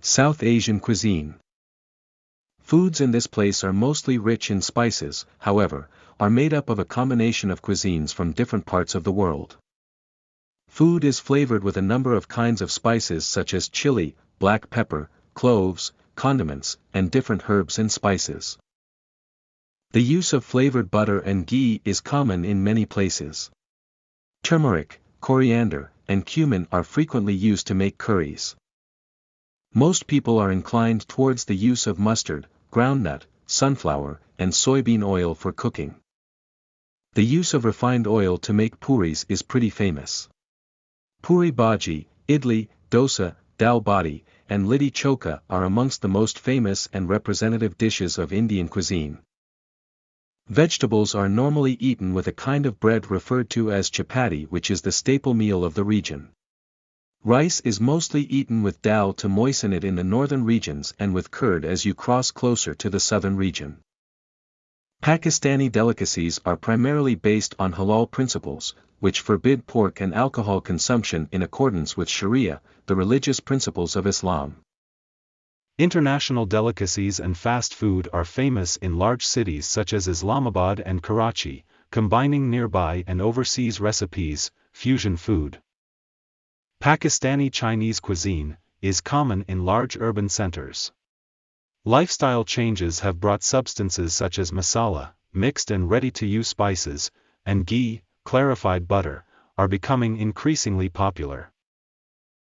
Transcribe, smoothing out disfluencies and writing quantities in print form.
South Asian cuisine. Foods in this place are mostly rich in spices, however, are made up of a combination of cuisines from different parts of the world. Food is flavored with a number of kinds of spices such as chili, black pepper, cloves, condiments, and different herbs and spices. The use of flavored butter and ghee is common in many places. Turmeric, coriander, and cumin are frequently used to make curries. Most people are inclined towards the use of mustard, groundnut, sunflower, and soybean oil for cooking. The use of refined oil to make puris is pretty famous. Puri bhaji, idli, dosa, dal bati, and litti chokha are amongst the most famous and representative dishes of Indian cuisine. Vegetables are normally eaten with a kind of bread referred to as chapati, which is the staple meal of the region. Rice is mostly eaten with dal to moisten it in the northern regions and with curd as you cross closer to the southern region. Pakistani delicacies are primarily based on halal principles, which forbid pork and alcohol consumption in accordance with Sharia, the religious principles of Islam. International delicacies and fast food are famous in large cities such as Islamabad and Karachi, combining nearby and overseas recipes, fusion food. Pakistani Chinese cuisine is common in large urban centers. Lifestyle changes have brought substances such as masala, mixed and ready-to-use spices, and ghee, clarified butter, are becoming increasingly popular.